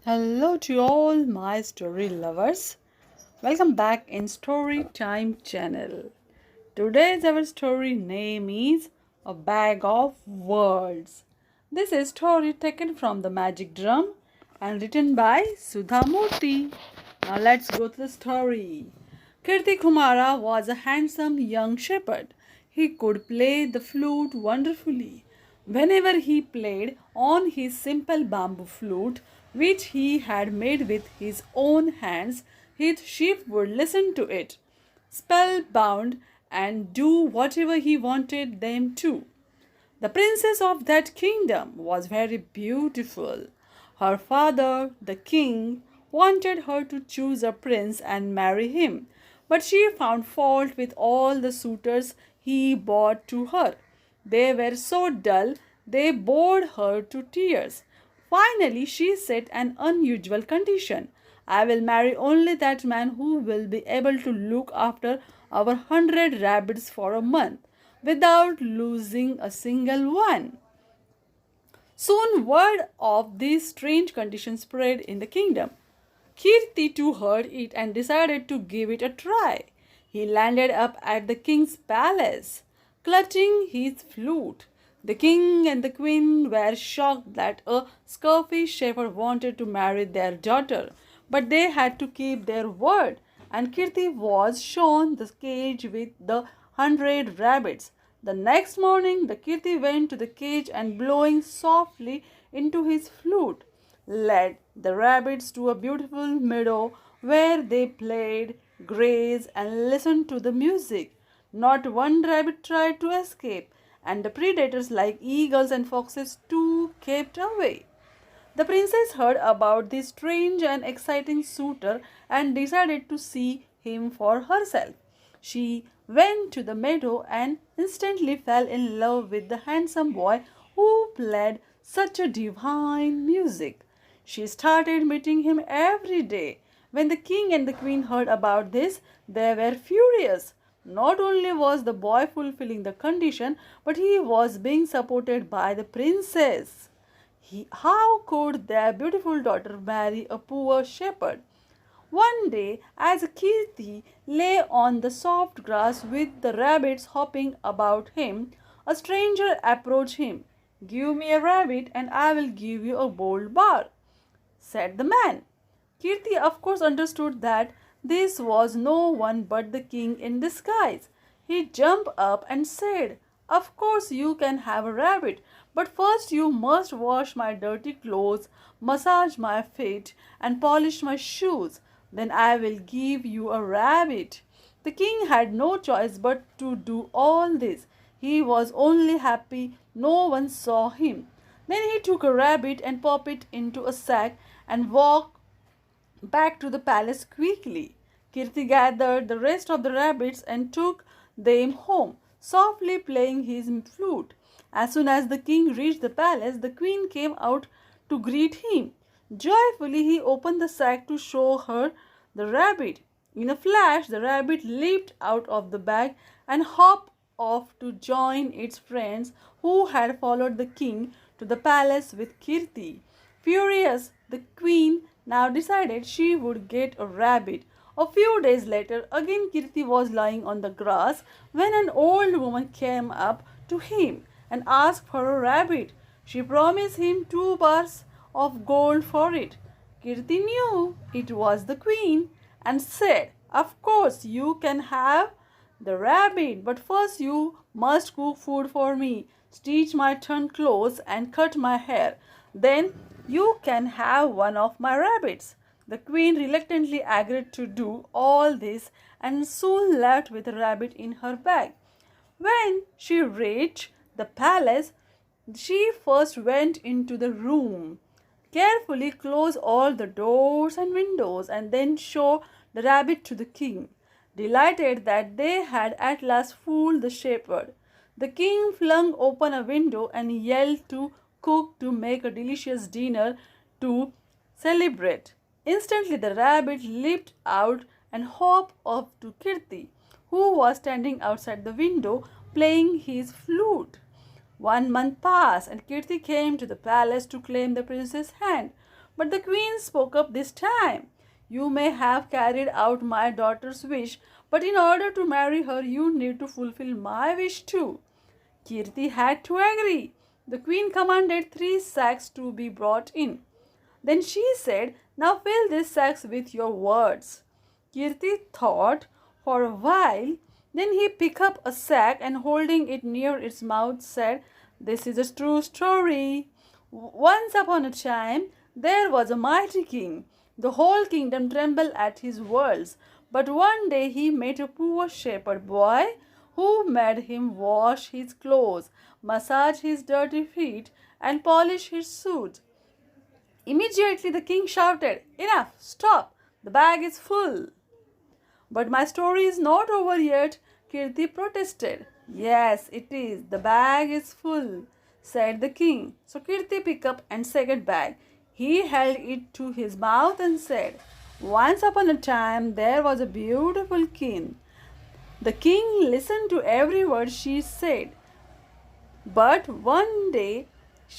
Hello to all my story lovers. Welcome back in Story Time channel. Today's our story name is A Bag of Words. This is story taken from the Magic Drum and written by Sudha Murty. Now let's go to the story. Kirti Kumara was a handsome young shepherd. He could play the flute wonderfully. Whenever he played on his simple bamboo flute, which he had made with his own hands, his sheep would listen to it, spellbound, and do whatever he wanted them to. The princess of that kingdom was very beautiful. Her father, the king, wanted her to choose a prince and marry him, but she found fault with all the suitors he brought to her. They were so dull they bored her to tears. Finally, she set an unusual condition. I will marry only that man who will be able to look after our 100 rabbits for a month without losing a single one. Soon word of these strange conditions spread in the kingdom. Kirti too heard it and decided to give it a try. He landed up at the king's palace, clutching his flute. The king and the queen were shocked that a scurvy shepherd wanted to marry their daughter, but they had to keep their word, and Kirti was shown the cage with the 100 rabbits. The next morning, the Kirti went to the cage and blowing softly into his flute, led the rabbits to a beautiful meadow where they played, grazed, and listened to the music. Not one rabbit tried to escape, and the predators like eagles and foxes too kept away. The princess heard about this strange and exciting suitor and decided to see him for herself. She went to the meadow and instantly fell in love with the handsome boy who played such a divine music. She started meeting him every day. When the king and the queen heard about this, they were furious. Not only was the boy fulfilling the condition, but he was being supported by the princess. How could their beautiful daughter marry a poor shepherd? One day, as Kirti lay on the soft grass with the rabbits hopping about him, a stranger approached him. "Give me a rabbit and I will give you a gold bar," said the man. Kirti, of course, understood that this was no one but the king in disguise. He jumped up and said, "Of course you can have a rabbit, but first you must wash my dirty clothes, massage my feet, and polish my shoes. Then I will give you a rabbit." The king had no choice but to do all this. He was only happy no one saw him. Then he took a rabbit and popped it into a sack and walked back to the palace quickly. Kirti gathered the rest of the rabbits and took them home, softly playing his flute. As soon as the king reached the palace, the queen came out to greet him. Joyfully, he opened the sack to show her the rabbit. In a flash, the rabbit leaped out of the bag and hopped off to join its friends who had followed the king to the palace with Kirti. Furious, the queen now decided she would get a rabbit. A few days later, again Kirti was lying on the grass when an old woman came up to him and asked for a rabbit. She promised him 2 bars of gold for it. Kirti knew it was the queen and said, "Of course you can have the rabbit, but first you must cook food for me, stitch my torn clothes, and cut my hair. Then you can have one of my rabbits." The queen reluctantly agreed to do all this and soon left with a rabbit in her bag. When she reached the palace, she first went into the room, carefully closed all the doors and windows, and then showed the rabbit to the king. Delighted that they had at last fooled the shepherd, the king flung open a window and yelled to cook to make a delicious dinner to celebrate. Instantly, the rabbit leaped out and hopped up to Kirti, who was standing outside the window playing his flute. 1 month passed, and Kirti came to the palace to claim the princess' hand. But the queen spoke up this time. You may have carried out my daughter's wish, but in order to marry her, you need to fulfill my wish too. Kirti had to agree. The queen commanded 3 sacks to be brought in. Then she said, "Now fill these sacks with your words." Kirti thought for a while. Then he picked up a sack and holding it near its mouth said, "This is a true story. Once upon a time, there was a mighty king. The whole kingdom trembled at his words. But one day he met a poor shepherd boy who made him wash his clothes, massage his dirty feet, and polish his suit. Immediately the king shouted, 'Enough! Stop! The bag is full!' But my story is not over yet, Kirti protested. 'Yes, it is. The bag is full,' said the king. So Kirti picked up a second bag. He held it to his mouth and said, 'Once upon a time there was a beautiful king.' The king listened to every word she said. But one day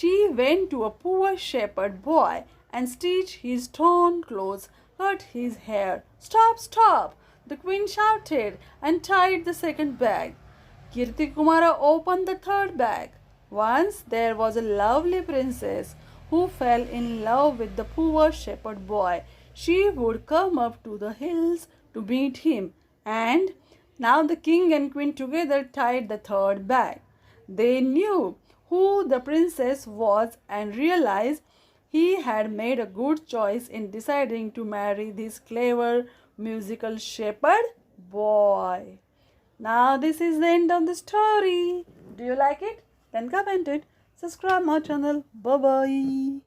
she went to a poor shepherd boy and stitched his torn clothes, cut his hair. 'Stop, stop!' the queen shouted and tied the second bag. Kirti Kumara opened the third bag. Once there was a lovely princess who fell in love with the poor shepherd boy. She would come up to the hills to meet him, and now the king and queen together tied the third bag. They knew who the princess was and realized he had made a good choice in deciding to marry this clever musical shepherd boy. Now this is the end of the story. Do you like it? Then comment it. Subscribe my channel. Bye bye.